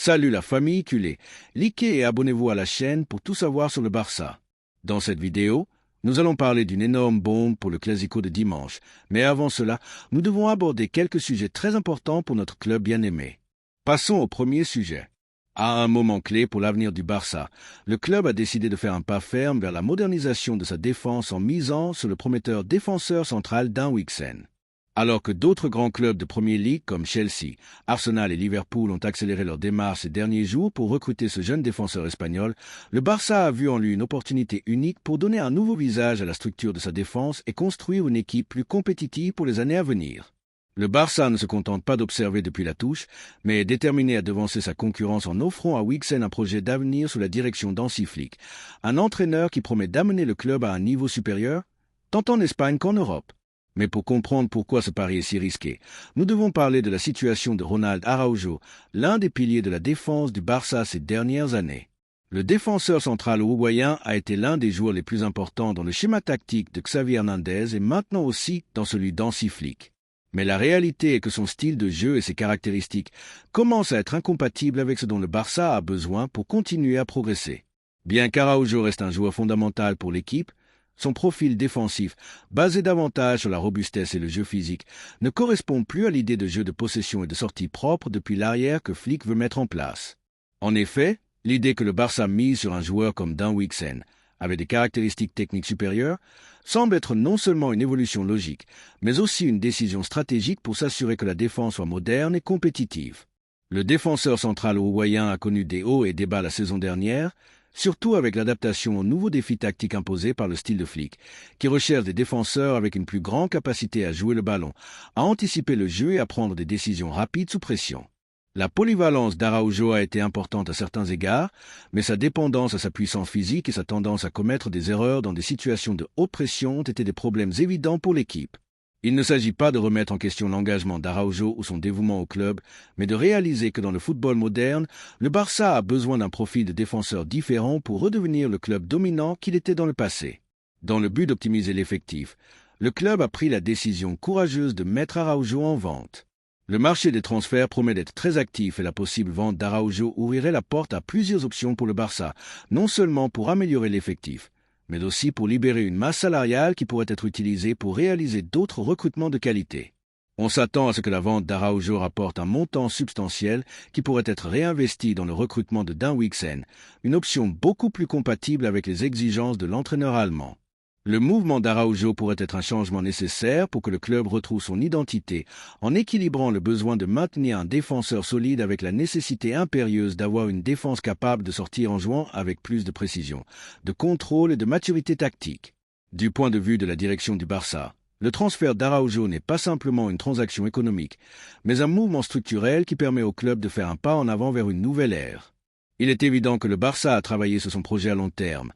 Salut la famille culée, likez et abonnez-vous à la chaîne pour tout savoir sur le Barça. Dans cette vidéo, nous allons parler d'une énorme bombe pour le Classico de dimanche, mais avant cela, nous devons aborder quelques sujets très importants pour notre club bien-aimé. Passons au premier sujet. À un moment clé pour l'avenir du Barça, le club a décidé de faire un pas ferme vers la modernisation de sa défense en misant sur le prometteur défenseur central Dan Huijsen. Alors que d'autres grands clubs de Premier League comme Chelsea, Arsenal et Liverpool ont accéléré leur démarche ces derniers jours pour recruter ce jeune défenseur espagnol, le Barça a vu en lui une opportunité unique pour donner un nouveau visage à la structure de sa défense et construire une équipe plus compétitive pour les années à venir. Le Barça ne se contente pas d'observer depuis la touche, mais est déterminé à devancer sa concurrence en offrant à Huijsen un projet d'avenir sous la direction d'Hansi Flick, un entraîneur qui promet d'amener le club à un niveau supérieur, tant en Espagne qu'en Europe. Mais pour comprendre pourquoi ce pari est si risqué, nous devons parler de la situation de Ronald Araujo, l'un des piliers de la défense du Barça ces dernières années. Le défenseur central uruguayen a été l'un des joueurs les plus importants dans le schéma tactique de Xavi Hernandez et maintenant aussi dans celui d'Hansi Flick. Mais la réalité est que son style de jeu et ses caractéristiques commencent à être incompatibles avec ce dont le Barça a besoin pour continuer à progresser. Bien qu'Araujo reste un joueur fondamental pour l'équipe, son profil défensif, basé davantage sur la robustesse et le jeu physique, ne correspond plus à l'idée de jeu de possession et de sortie propre depuis l'arrière que Flick veut mettre en place. En effet, l'idée que le Barça mise sur un joueur comme Dan Huijsen, avec des caractéristiques techniques supérieures, semble être non seulement une évolution logique, mais aussi une décision stratégique pour s'assurer que la défense soit moderne et compétitive. Le défenseur central uruguayen a connu des hauts et des bas la saison dernière, surtout avec l'adaptation aux nouveaux défis tactiques imposés par le style de Flick, qui recherche des défenseurs avec une plus grande capacité à jouer le ballon, à anticiper le jeu et à prendre des décisions rapides sous pression. La polyvalence d'Araujo a été importante à certains égards, mais sa dépendance à sa puissance physique et sa tendance à commettre des erreurs dans des situations de haute pression ont été des problèmes évidents pour l'équipe. Il ne s'agit pas de remettre en question l'engagement d'Araujo ou son dévouement au club, mais de réaliser que dans le football moderne, le Barça a besoin d'un profil de défenseur différent pour redevenir le club dominant qu'il était dans le passé. Dans le but d'optimiser l'effectif, le club a pris la décision courageuse de mettre Araujo en vente. Le marché des transferts promet d'être très actif et la possible vente d'Araujo ouvrirait la porte à plusieurs options pour le Barça, non seulement pour améliorer l'effectif, mais aussi pour libérer une masse salariale qui pourrait être utilisée pour réaliser d'autres recrutements de qualité. On s'attend à ce que la vente d'Araujo rapporte un montant substantiel qui pourrait être réinvesti dans le recrutement de Dan Huijsen, une option beaucoup plus compatible avec les exigences de l'entraîneur allemand. Le mouvement d'Araujo pourrait être un changement nécessaire pour que le club retrouve son identité en équilibrant le besoin de maintenir un défenseur solide avec la nécessité impérieuse d'avoir une défense capable de sortir en jouant avec plus de précision, de contrôle et de maturité tactique. Du point de vue de la direction du Barça, le transfert d'Araujo n'est pas simplement une transaction économique, mais un mouvement structurel qui permet au club de faire un pas en avant vers une nouvelle ère. Il est évident que le Barça a travaillé sur son projet à long terme,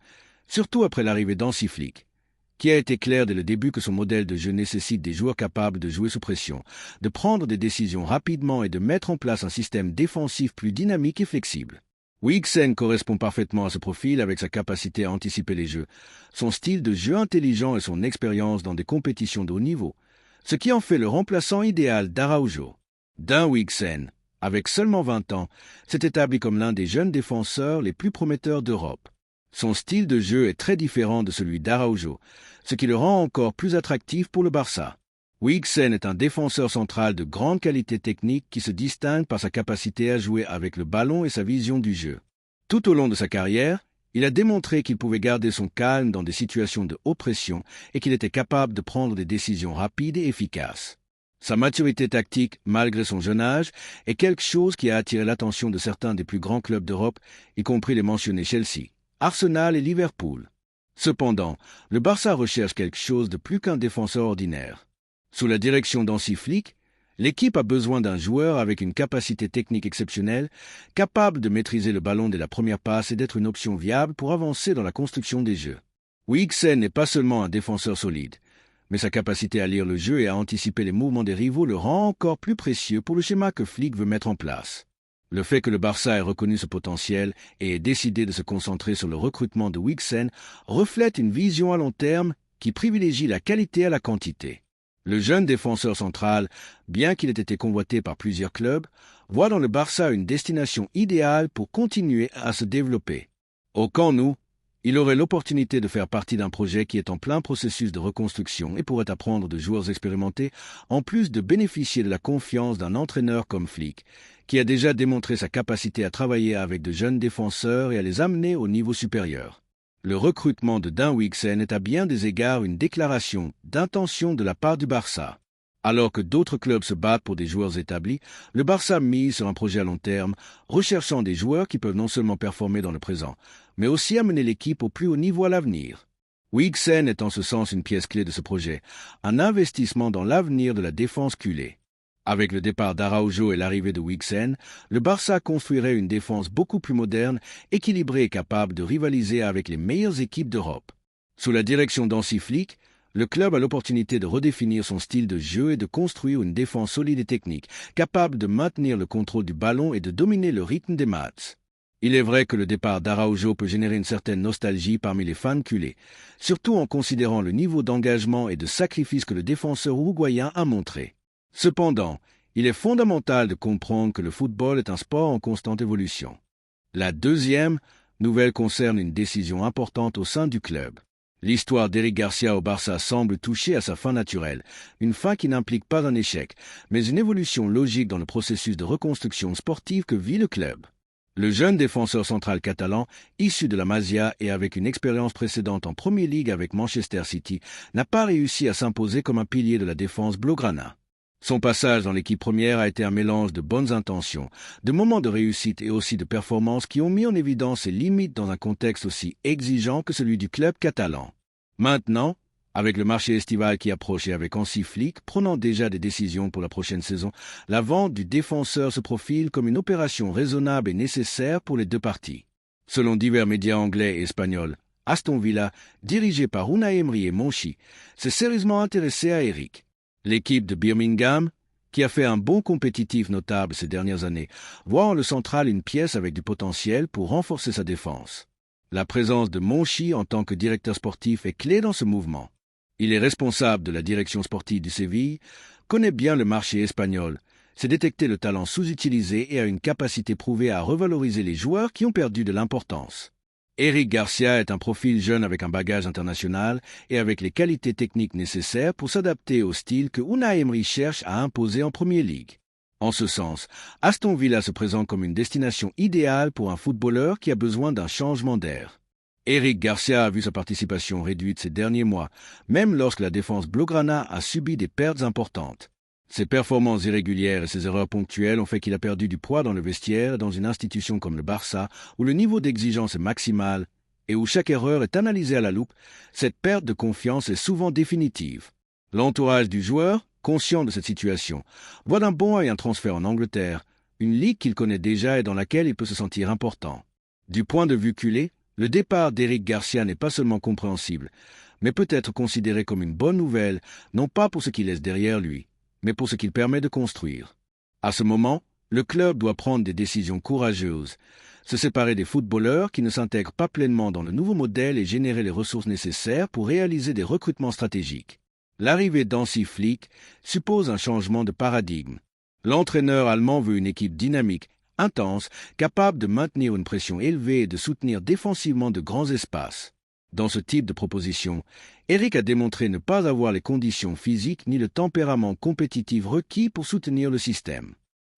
surtout après l'arrivée d'Hansi Flick, qui a été clair dès le début que son modèle de jeu nécessite des joueurs capables de jouer sous pression, de prendre des décisions rapidement et de mettre en place un système défensif plus dynamique et flexible. Huijsen correspond parfaitement à ce profil avec sa capacité à anticiper les jeux, son style de jeu intelligent et son expérience dans des compétitions de haut niveau, ce qui en fait le remplaçant idéal d'Araujo. Dan Huijsen, avec seulement 20 ans, s'est établi comme l'un des jeunes défenseurs les plus prometteurs d'Europe. Son style de jeu est très différent de celui d'Araujo, ce qui le rend encore plus attractif pour le Barça. Huijsen est un défenseur central de grande qualité technique qui se distingue par sa capacité à jouer avec le ballon et sa vision du jeu. Tout au long de sa carrière, il a démontré qu'il pouvait garder son calme dans des situations de haute pression et qu'il était capable de prendre des décisions rapides et efficaces. Sa maturité tactique, malgré son jeune âge, est quelque chose qui a attiré l'attention de certains des plus grands clubs d'Europe, y compris les mentionnés Chelsea, Arsenal et Liverpool. Cependant, le Barça recherche quelque chose de plus qu'un défenseur ordinaire. Sous la direction d'Hansi Flick, l'équipe a besoin d'un joueur avec une capacité technique exceptionnelle, capable de maîtriser le ballon dès la première passe et d'être une option viable pour avancer dans la construction des jeux. Huijsen n'est pas seulement un défenseur solide, mais sa capacité à lire le jeu et à anticiper les mouvements des rivaux le rend encore plus précieux pour le schéma que Flick veut mettre en place. Le fait que le Barça ait reconnu ce potentiel et ait décidé de se concentrer sur le recrutement de Huijsen reflète une vision à long terme qui privilégie la qualité à la quantité. Le jeune défenseur central, bien qu'il ait été convoité par plusieurs clubs, voit dans le Barça une destination idéale pour continuer à se développer. Au Camp Nou, il aurait l'opportunité de faire partie d'un projet qui est en plein processus de reconstruction et pourrait apprendre de joueurs expérimentés, en plus de bénéficier de la confiance d'un entraîneur comme Flick, qui a déjà démontré sa capacité à travailler avec de jeunes défenseurs et à les amener au niveau supérieur. Le recrutement de Dan Wixen est à bien des égards une déclaration d'intention de la part du Barça. Alors que d'autres clubs se battent pour des joueurs établis, le Barça mise sur un projet à long terme, recherchant des joueurs qui peuvent non seulement performer dans le présent, mais aussi amener l'équipe au plus haut niveau à l'avenir. Wixen est en ce sens une pièce clé de ce projet, un investissement dans l'avenir de la défense culée. Avec le départ d'Araujo et l'arrivée de Wixen, le Barça construirait une défense beaucoup plus moderne, équilibrée et capable de rivaliser avec les meilleures équipes d'Europe. Sous la direction d'Hansi Flick, le club a l'opportunité de redéfinir son style de jeu et de construire une défense solide et technique, capable de maintenir le contrôle du ballon et de dominer le rythme des matchs. Il est vrai que le départ d'Araujo peut générer une certaine nostalgie parmi les fans culés, surtout en considérant le niveau d'engagement et de sacrifice que le défenseur uruguayen a montré. Cependant, il est fondamental de comprendre que le football est un sport en constante évolution. La deuxième nouvelle concerne une décision importante au sein du club. L'histoire d'Éric Garcia au Barça semble toucher à sa fin naturelle, une fin qui n'implique pas un échec, mais une évolution logique dans le processus de reconstruction sportive que vit le club. Le jeune défenseur central catalan, issu de la Masia et avec une expérience précédente en Premier League avec Manchester City, n'a pas réussi à s'imposer comme un pilier de la défense blaugrana. Son passage dans l'équipe première a été un mélange de bonnes intentions, de moments de réussite et aussi de performances qui ont mis en évidence ses limites dans un contexte aussi exigeant que celui du club catalan. Maintenant, avec le marché estival qui approche et avec Hansi Flick prenant déjà des décisions pour la prochaine saison, la vente du défenseur se profile comme une opération raisonnable et nécessaire pour les deux parties. Selon divers médias anglais et espagnols, Aston Villa, dirigé par Unai Emery et Monchi, s'est sérieusement intéressé à Eric. L'équipe de Birmingham, qui a fait un bond compétitif notable ces dernières années, voit en le central une pièce avec du potentiel pour renforcer sa défense. La présence de Monchi en tant que directeur sportif est clé dans ce mouvement. Il est responsable de la direction sportive du Séville, connaît bien le marché espagnol, sait détecter le talent sous-utilisé et a une capacité prouvée à revaloriser les joueurs qui ont perdu de l'importance. Éric Garcia est un profil jeune avec un bagage international et avec les qualités techniques nécessaires pour s'adapter au style que Unai Emery cherche à imposer en Premier League. En ce sens, Aston Villa se présente comme une destination idéale pour un footballeur qui a besoin d'un changement d'air. Éric Garcia a vu sa participation réduite ces derniers mois, même lorsque la défense blaugrana a subi des pertes importantes. Ses performances irrégulières et ses erreurs ponctuelles ont fait qu'il a perdu du poids dans le vestiaire et dans une institution comme le Barça, où le niveau d'exigence est maximal et où chaque erreur est analysée à la loupe. Cette perte de confiance est souvent définitive. L'entourage du joueur, conscient de cette situation, voit d'un bon œil un transfert en Angleterre, une ligue qu'il connaît déjà et dans laquelle il peut se sentir important. Du point de vue culé, le départ d'Éric Garcia n'est pas seulement compréhensible, mais peut être considéré comme une bonne nouvelle, non pas pour ce qu'il laisse derrière lui, mais pour ce qu'il permet de construire. À ce moment, le club doit prendre des décisions courageuses, se séparer des footballeurs qui ne s'intègrent pas pleinement dans le nouveau modèle et générer les ressources nécessaires pour réaliser des recrutements stratégiques. L'arrivée d'Hansi Flick suppose un changement de paradigme. L'entraîneur allemand veut une équipe dynamique, intense, capable de maintenir une pression élevée et de soutenir défensivement de grands espaces. Dans ce type de proposition, Eric a démontré ne pas avoir les conditions physiques ni le tempérament compétitif requis pour soutenir le système.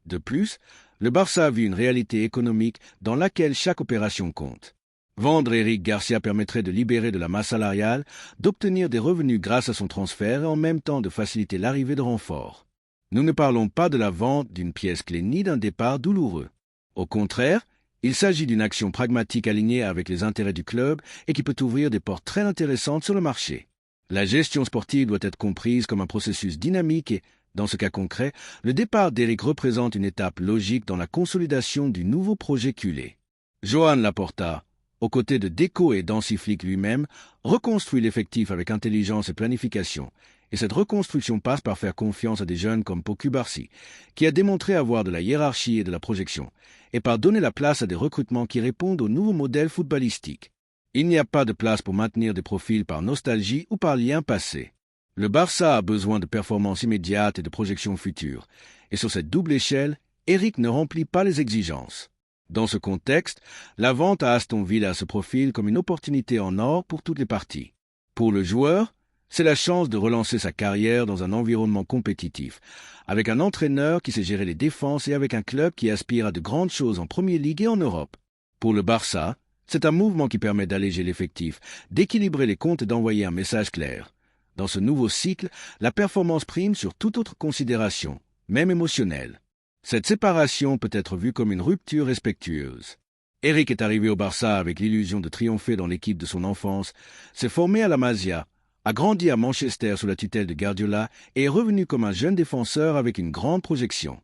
De plus, le Barça vit une réalité économique dans laquelle chaque opération compte. Vendre Éric Garcia permettrait de libérer de la masse salariale, d'obtenir des revenus grâce à son transfert et en même temps de faciliter l'arrivée de renforts. Nous ne parlons pas de la vente d'une pièce clé ni d'un départ douloureux. Au contraire, il s'agit d'une action pragmatique alignée avec les intérêts du club et qui peut ouvrir des portes très intéressantes sur le marché. La gestion sportive doit être comprise comme un processus dynamique et, dans ce cas concret, le départ d'Éric représente une étape logique dans la consolidation du nouveau projet culé. Joan Laporta, aux côtés de Deco et d'Hansi Flick lui-même, reconstruit l'effectif avec intelligence et planification. Et cette reconstruction passe par faire confiance à des jeunes comme Pau Cubarsí, qui a démontré avoir de la hiérarchie et de la projection, et par donner la place à des recrutements qui répondent au nouveau modèle footballistique. Il n'y a pas de place pour maintenir des profils par nostalgie ou par lien passé. Le Barça a besoin de performances immédiates et de projections futures. Et sur cette double échelle, Eric ne remplit pas les exigences. Dans ce contexte, la vente à Aston Villa se profile comme une opportunité en or pour toutes les parties. Pour le joueur, c'est la chance de relancer sa carrière dans un environnement compétitif, avec un entraîneur qui sait gérer les défenses et avec un club qui aspire à de grandes choses en Premier League et en Europe. Pour le Barça, c'est un mouvement qui permet d'alléger l'effectif, d'équilibrer les comptes et d'envoyer un message clair. Dans ce nouveau cycle, la performance prime sur toute autre considération, même émotionnelle. Cette séparation peut être vue comme une rupture respectueuse. Eric est arrivé au Barça avec l'illusion de triompher dans l'équipe de son enfance, s'est formé à la Masia, a grandi à Manchester sous la tutelle de Guardiola et est revenu comme un jeune défenseur avec une grande projection.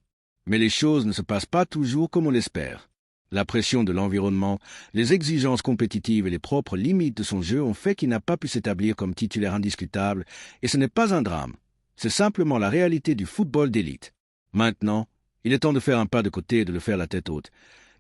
Mais les choses ne se passent pas toujours comme on l'espère. La pression de l'environnement, les exigences compétitives et les propres limites de son jeu ont fait qu'il n'a pas pu s'établir comme titulaire indiscutable, et ce n'est pas un drame. C'est simplement la réalité du football d'élite. Maintenant, il est temps de faire un pas de côté et de le faire la tête haute.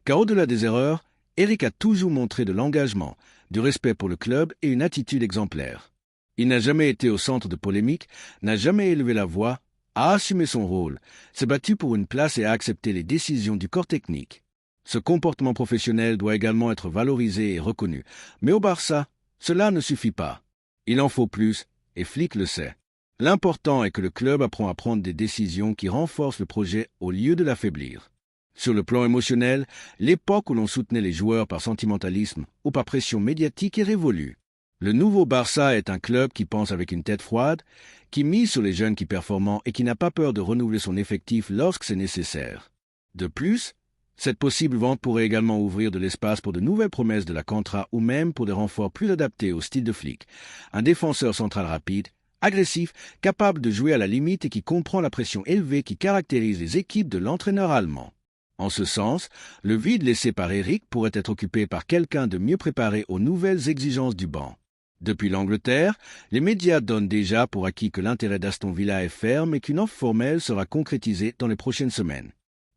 Car au-delà des erreurs, Eric a toujours montré de l'engagement, du respect pour le club et une attitude exemplaire. Il n'a jamais été au centre de polémiques, n'a jamais élevé la voix, a assumé son rôle, s'est battu pour une place et a accepté les décisions du corps technique. Ce comportement professionnel doit également être valorisé et reconnu. Mais au Barça, cela ne suffit pas. Il en faut plus, et Flick le sait. L'important est que le club apprend à prendre des décisions qui renforcent le projet au lieu de l'affaiblir. Sur le plan émotionnel, l'époque où l'on soutenait les joueurs par sentimentalisme ou par pression médiatique est révolue. Le nouveau Barça est un club qui pense avec une tête froide, qui mise sur les jeunes qui performent et qui n'a pas peur de renouveler son effectif lorsque c'est nécessaire. De plus, cette possible vente pourrait également ouvrir de l'espace pour de nouvelles promesses de la Contra ou même pour des renforts plus adaptés au style de Flick. Un défenseur central rapide, agressif, capable de jouer à la limite et qui comprend la pression élevée qui caractérise les équipes de l'entraîneur allemand. En ce sens, le vide laissé par Eric pourrait être occupé par quelqu'un de mieux préparé aux nouvelles exigences du banc. Depuis l'Angleterre, les médias donnent déjà pour acquis que l'intérêt d'Aston Villa est ferme et qu'une offre formelle sera concrétisée dans les prochaines semaines.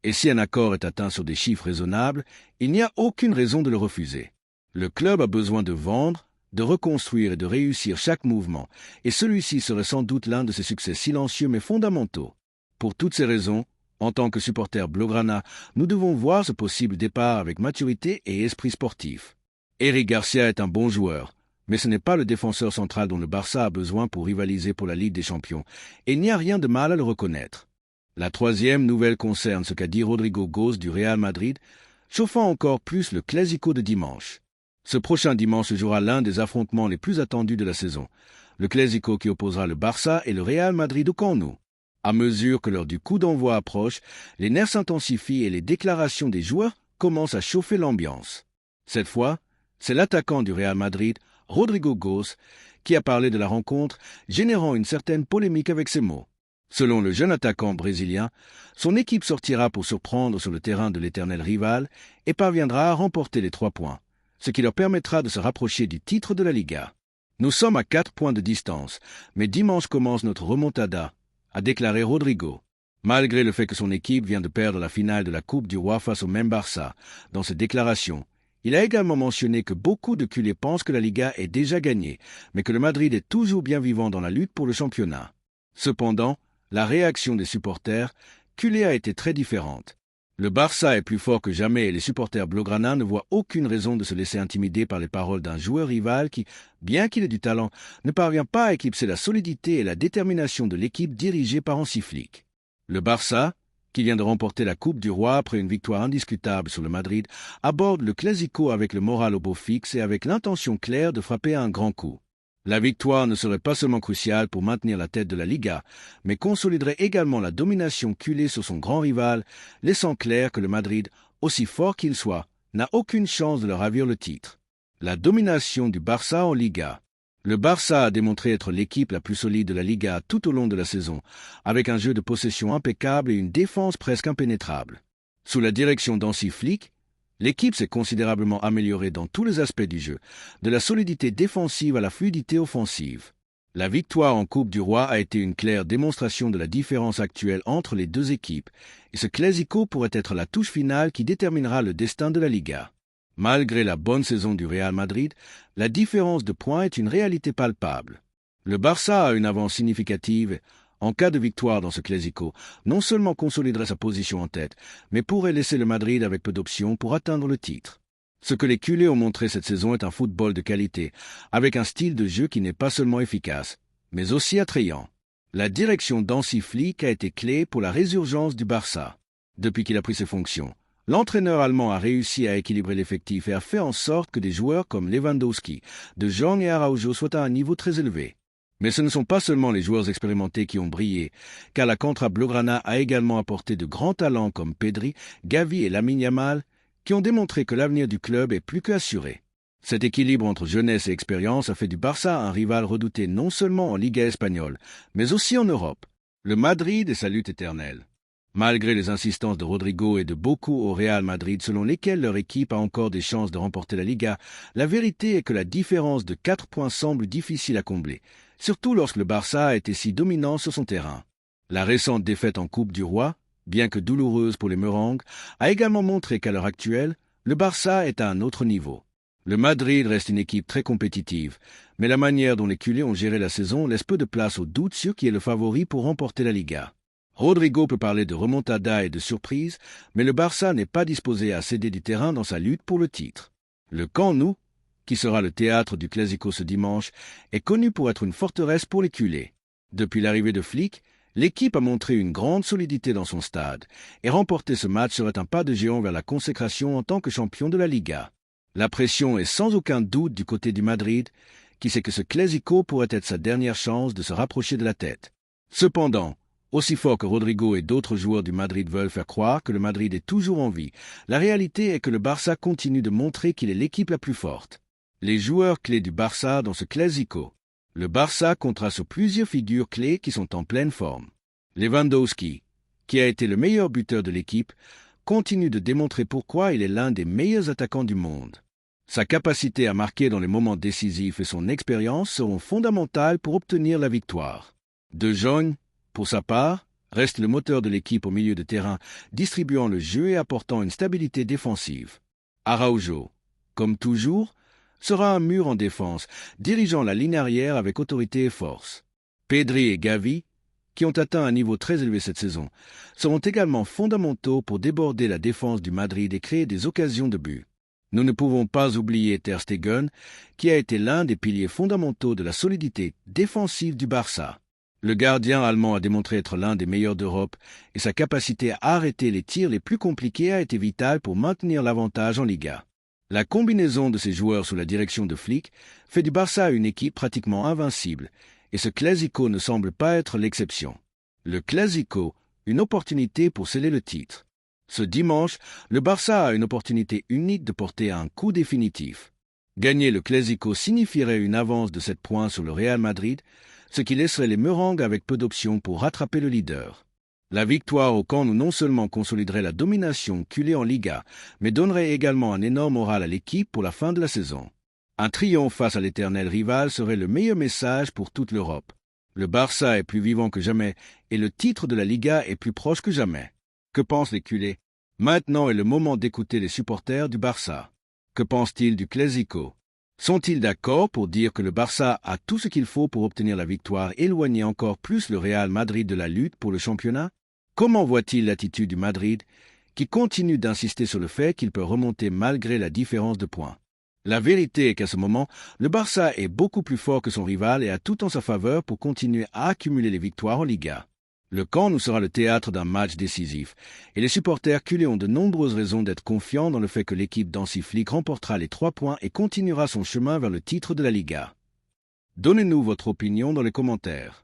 Et si un accord est atteint sur des chiffres raisonnables, il n'y a aucune raison de le refuser. Le club a besoin de vendre, de reconstruire et de réussir chaque mouvement, et celui-ci serait sans doute l'un de ses succès silencieux mais fondamentaux. Pour toutes ces raisons, en tant que supporters blaugrana, nous devons voir ce possible départ avec maturité et esprit sportif. Eric Garcia est un bon joueur, mais ce n'est pas le défenseur central dont le Barça a besoin pour rivaliser pour la Ligue des Champions, et il n'y a rien de mal à le reconnaître. La troisième nouvelle concerne ce qu'a dit Rodrigo Goes du Real Madrid, chauffant encore plus le Clásico de dimanche. Ce prochain dimanche se jouera l'un des affrontements les plus attendus de la saison, le Clásico qui opposera le Barça et le Real Madrid au Camp Nou. À mesure que l'heure du coup d'envoi approche, les nerfs s'intensifient et les déclarations des joueurs commencent à chauffer l'ambiance. Cette fois, c'est l'attaquant du Real Madrid, Rodrigo Goes, qui a parlé de la rencontre, générant une certaine polémique avec ses mots. Selon le jeune attaquant brésilien, son équipe sortira pour surprendre sur le terrain de l'éternel rival et parviendra à remporter les 3 points, ce qui leur permettra de se rapprocher du titre de la Liga. Nous sommes à 4 points de distance, mais dimanche commence notre remontada, a déclaré Rodrigo. Malgré le fait que son équipe vient de perdre la finale de la Coupe du Roi face au même Barça, dans ses déclarations, il a également mentionné que beaucoup de culés pensent que la Liga est déjà gagnée, mais que le Madrid est toujours bien vivant dans la lutte pour le championnat. Cependant, la réaction des supporters culés a été très différente. Le Barça est plus fort que jamais et les supporters blaugrana ne voient aucune raison de se laisser intimider par les paroles d'un joueur rival qui, bien qu'il ait du talent, ne parvient pas à éclipser la solidité et la détermination de l'équipe dirigée par Hansi Flick. Le Barça, qui vient de remporter la Coupe du Roi après une victoire indiscutable sur le Madrid, aborde le Clásico avec le moral au beau fixe et avec l'intention claire de frapper un grand coup. La victoire ne serait pas seulement cruciale pour maintenir la tête de la Liga, mais consoliderait également la domination culée sur son grand rival, laissant clair que le Madrid, aussi fort qu'il soit, n'a aucune chance de leur ravir le titre. La domination du Barça en Liga. Le Barça a démontré être l'équipe la plus solide de la Liga tout au long de la saison, avec un jeu de possession impeccable et une défense presque impénétrable. Sous la direction d'Hansi Flick, l'équipe s'est considérablement améliorée dans tous les aspects du jeu, de la solidité défensive à la fluidité offensive. La victoire en Coupe du Roi a été une claire démonstration de la différence actuelle entre les deux équipes, et ce Clásico pourrait être la touche finale qui déterminera le destin de la Liga. Malgré la bonne saison du Real Madrid, la différence de points est une réalité palpable. Le Barça a une avance significative. En cas de victoire dans ce Clásico, non seulement consoliderait sa position en tête, mais pourrait laisser le Madrid avec peu d'options pour atteindre le titre. Ce que les culés ont montré cette saison est un football de qualité, avec un style de jeu qui n'est pas seulement efficace, mais aussi attrayant. La direction d'Hansi Flick a été clé pour la résurgence du Barça. Depuis qu'il a pris ses fonctions, l'entraîneur allemand a réussi à équilibrer l'effectif et a fait en sorte que des joueurs comme Lewandowski, De Jong et Araujo soient à un niveau très élevé. Mais ce ne sont pas seulement les joueurs expérimentés qui ont brillé, car la Contra Blaugrana a également apporté de grands talents comme Pedri, Gavi et Lamine Yamal, qui ont démontré que l'avenir du club est plus qu'assuré. Cet équilibre entre jeunesse et expérience a fait du Barça un rival redouté non seulement en Liga espagnole, mais aussi en Europe. Le Madrid est sa lutte éternelle. Malgré les insistances de Rodrigo et de beaucoup au Real Madrid selon lesquelles leur équipe a encore des chances de remporter la Liga, la vérité est que la différence de 4 points semble difficile à combler, surtout lorsque le Barça a été si dominant sur son terrain. La récente défaite en Coupe du Roi, bien que douloureuse pour les Merengues, a également montré qu'à l'heure actuelle, le Barça est à un autre niveau. Le Madrid reste une équipe très compétitive, mais la manière dont les culés ont géré la saison laisse peu de place au doute sur qui est le favori pour remporter la Liga. Rodrigo peut parler de remontada et de surprise, mais le Barça n'est pas disposé à céder du terrain dans sa lutte pour le titre. Le Camp Nou, qui sera le théâtre du Clásico ce dimanche, est connu pour être une forteresse pour les culés. Depuis l'arrivée de Flick, l'équipe a montré une grande solidité dans son stade, et remporter ce match serait un pas de géant vers la consécration en tant que champion de la Liga. La pression est sans aucun doute du côté du Madrid, qui sait que ce Clásico pourrait être sa dernière chance de se rapprocher de la tête. Cependant, aussi fort que Rodrigo et d'autres joueurs du Madrid veulent faire croire que le Madrid est toujours en vie, la réalité est que le Barça continue de montrer qu'il est l'équipe la plus forte. Les joueurs clés du Barça dans ce Clásico. Le Barça comptera sur plusieurs figures clés qui sont en pleine forme. Lewandowski, qui a été le meilleur buteur de l'équipe, continue de démontrer pourquoi il est l'un des meilleurs attaquants du monde. Sa capacité à marquer dans les moments décisifs et son expérience seront fondamentales pour obtenir la victoire. De Jong, pour sa part, reste le moteur de l'équipe au milieu de terrain, distribuant le jeu et apportant une stabilité défensive. Araujo, comme toujours, sera un mur en défense, dirigeant la ligne arrière avec autorité et force. Pedri et Gavi, qui ont atteint un niveau très élevé cette saison, seront également fondamentaux pour déborder la défense du Madrid et créer des occasions de but. Nous ne pouvons pas oublier Ter Stegen, qui a été l'un des piliers fondamentaux de la solidité défensive du Barça. Le gardien allemand a démontré être l'un des meilleurs d'Europe et sa capacité à arrêter les tirs les plus compliqués a été vitale pour maintenir l'avantage en Liga. La combinaison de ces joueurs sous la direction de Flick fait du Barça une équipe pratiquement invincible, et ce Clásico ne semble pas être l'exception. Le Clásico, une opportunité pour sceller le titre. Ce dimanche, le Barça a une opportunité unique de porter un coup définitif. Gagner le Clásico signifierait une avance de 7 points sur le Real Madrid, ce qui laisserait les Merengues avec peu d'options pour rattraper le leader. La victoire au Camp Nou non seulement consoliderait la domination culée en Liga, mais donnerait également un énorme moral à l'équipe pour la fin de la saison. Un triomphe face à l'éternel rival serait le meilleur message pour toute l'Europe. Le Barça est plus vivant que jamais et le titre de la Liga est plus proche que jamais. Que pensent les culés? Maintenant est le moment d'écouter les supporters du Barça. Que pensent-ils du Clásico? Sont-ils d'accord pour dire que le Barça a tout ce qu'il faut pour obtenir la victoire et éloigner encore plus le Real Madrid de la lutte pour le championnat? Comment voit-il l'attitude du Madrid, qui continue d'insister sur le fait qu'il peut remonter malgré la différence de points? La vérité est qu'à ce moment, le Barça est beaucoup plus fort que son rival et a tout en sa faveur pour continuer à accumuler les victoires en Liga. Le Camp Nou sera le théâtre d'un match décisif, et les supporters culés ont de nombreuses raisons d'être confiants dans le fait que l'équipe d'Hansi Flick remportera les 3 points et continuera son chemin vers le titre de la Liga. Donnez-nous votre opinion dans les commentaires.